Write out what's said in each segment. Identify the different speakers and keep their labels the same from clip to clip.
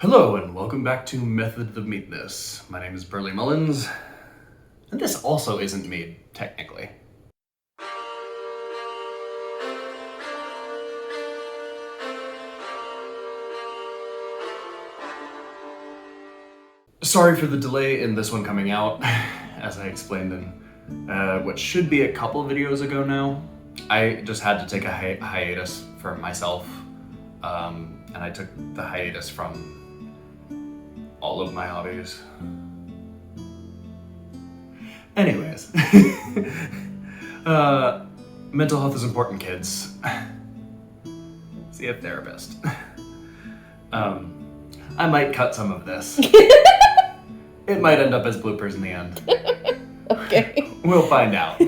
Speaker 1: Hello and welcome back to Method of Meadness. My name is Burley Mullins, and this also isn't mead, technically. Sorry for the delay in this one coming out. As I explained in what should be a couple videos ago now, I just had to take a hiatus for myself, and I took the hiatus from all of my hobbies. Anyways, mental health is important, kids. See a therapist. I might cut some of this. It might end up as bloopers in the end.
Speaker 2: Okay.
Speaker 1: We'll find out.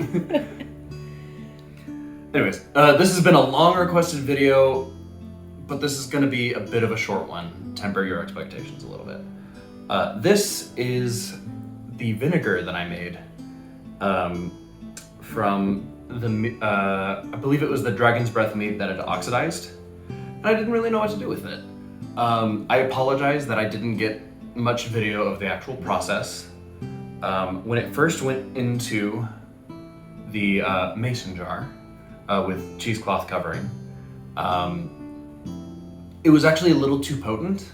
Speaker 1: Anyways, this has been a long requested video, but this is going to be a bit of a short one. Temper your expectations a little bit. This is the vinegar that I made from the, I believe it was the Dragon's Breath mead that had oxidized, and I didn't really know what to do with it. I apologize that I didn't get much video of the actual process. When it first went into the mason jar with cheesecloth covering, it was actually a little too potent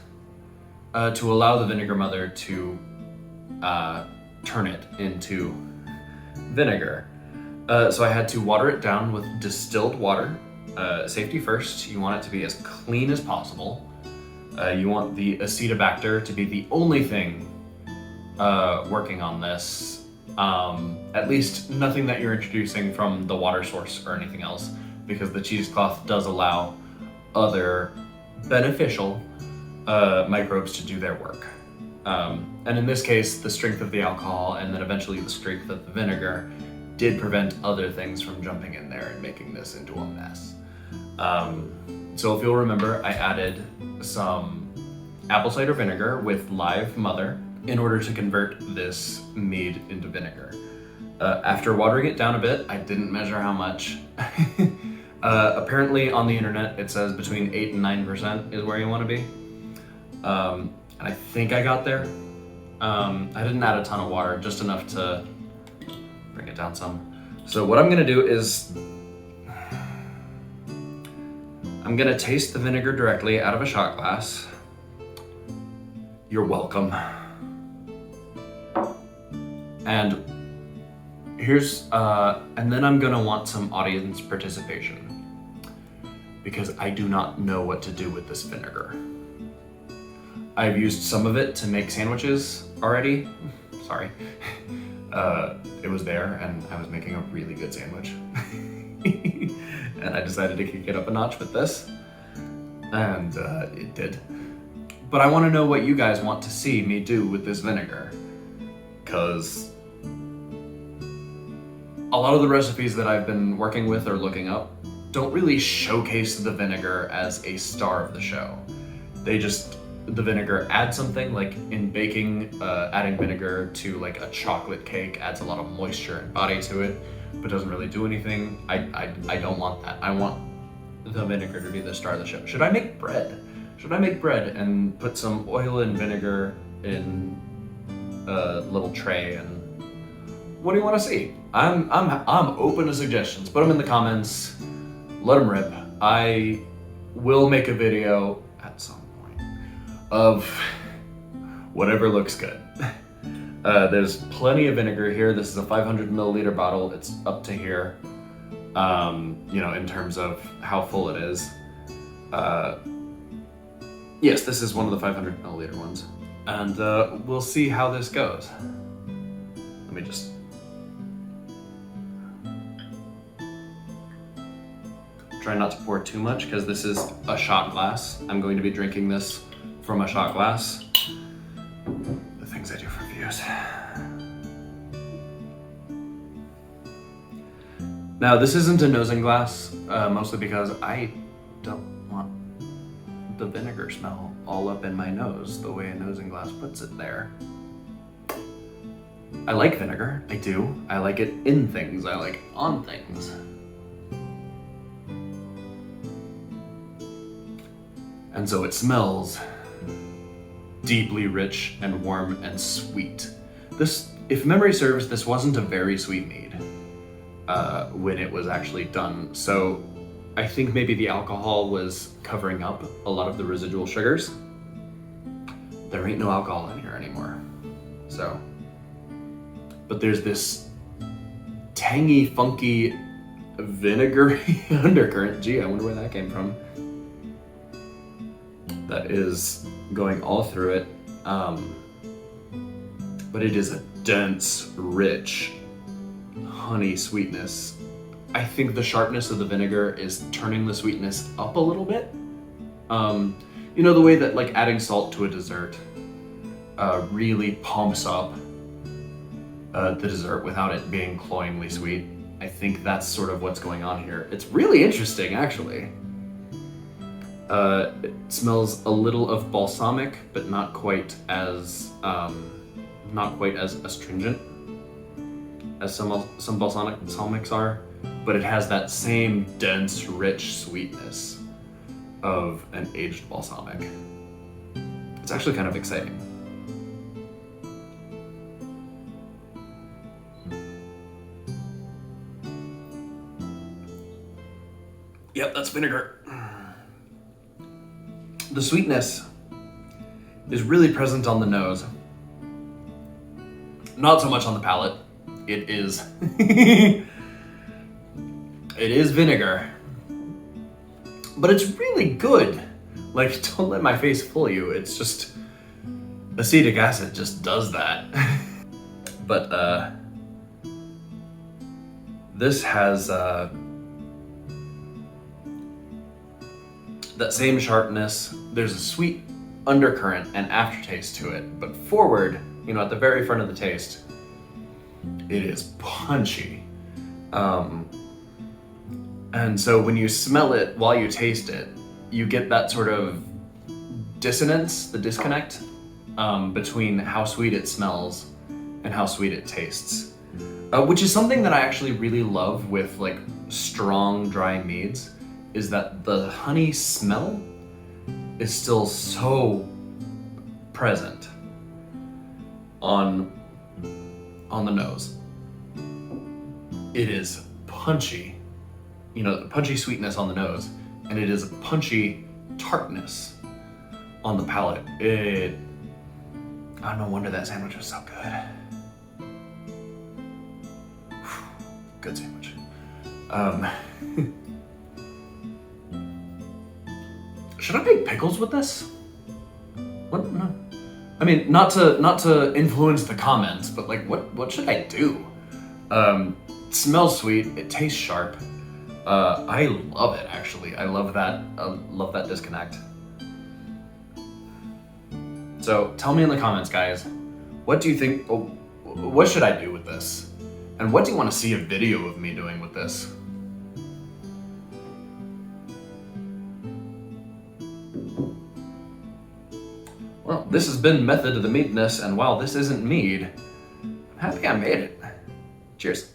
Speaker 1: to allow the vinegar mother to turn it into vinegar. So I had to water it down with distilled water. Safety first, you want it to be as clean as possible. You want the acetobacter to be the only thing working on this. At least nothing that you're introducing from the water source or anything else, because the cheesecloth does allow other beneficial microbes to do their work. And in this case, the strength of the alcohol and then eventually the strength of the vinegar did prevent other things from jumping in there and making this into a mess. So if you'll remember, I added some apple cider vinegar with live mother in order to convert this mead into vinegar. After watering it down a bit, I didn't measure how much. Apparently on the internet it says between 8 and 9% is where you want to be. And I think I got there. I didn't add a ton of water, just enough to bring it down some. So what I'm gonna do is I'm gonna taste the vinegar directly out of a shot glass. You're welcome. And here's, and then I'm gonna want some audience participation, because I do not know what to do with this vinegar. I've used some of it to make sandwiches already. Sorry. It was there and I was making a really good sandwich. And I decided to kick it up a notch with this. And it did. But I want to know what you guys want to see me do with this vinegar. Because a lot of the recipes that I've been working with or looking up don't really showcase the vinegar as a star of the show. The vinegar adds something, like in baking, adding vinegar to like a chocolate cake adds a lot of moisture and body to it, but doesn't really do anything. I don't want that. I want the vinegar to be the star of the show. Should I make bread? Should I make bread and put some oil and vinegar in a little tray? And what do you want to see? I'm open to suggestions. Put them in the comments. Let them rip. I will make a video at some point of whatever looks good. There's plenty of vinegar here. This is a 500 milliliter bottle. It's up to here, in terms of how full it is. Yes, this is one of the 500 milliliter ones. And we'll see how this goes. Let me just... try not to pour too much, because this is a shot glass. I'm going to be drinking this from a shot glass. The things I do for views. Now, this isn't a nosing glass, mostly because I don't want the vinegar smell all up in my nose the way a nosing glass puts it there. I like vinegar, I do. I like it in things, I like it on things. And so it smells deeply rich and warm and sweet. This, if memory serves, this wasn't a very sweet mead when it was actually done. So I think maybe the alcohol was covering up a lot of the residual sugars. There ain't no alcohol in here anymore. So, but there's this tangy, funky, vinegary undercurrent. Gee, I wonder where that came from. That is going all through it. But it is a dense, rich, honey sweetness. I think the sharpness of the vinegar is turning the sweetness up a little bit. You know, the way that like adding salt to a dessert really pumps up the dessert without it being cloyingly sweet. I think that's sort of what's going on here. It's really interesting, actually. It smells a little of balsamic, but not quite as astringent as some balsamics are. But it has that same dense, rich sweetness of an aged balsamic. It's actually kind of exciting. Yep, that's vinegar. The sweetness is really present on the nose. Not so much on the palate. It is it is vinegar. But it's really good. Like, don't let my face fool you. It's just acetic acid just does that. But this has that same sharpness. There's a sweet undercurrent and aftertaste to it, but forward, you know, at the very front of the taste, it is punchy. And so when you smell it while you taste it, you get that sort of dissonance, the disconnect between how sweet it smells and how sweet it tastes. Which is something that I actually really love with like strong dry meads, is that the honey smell is still so present on the nose. It is punchy, you know, the punchy sweetness on the nose, and it is a punchy tartness on the palate. No wonder that sandwich was so good. Good sandwich. Should I make pickles with this? What? No. I mean, not to influence the comments, but like, what should I do? It smells sweet. It tastes sharp. I love it, actually. I love that disconnect. So tell me in the comments, guys. What do you think? What should I do with this? And what do you want to see a video of me doing with this? Well, this has been Method of the Meadness, and while this isn't mead, I'm happy I made it. Cheers.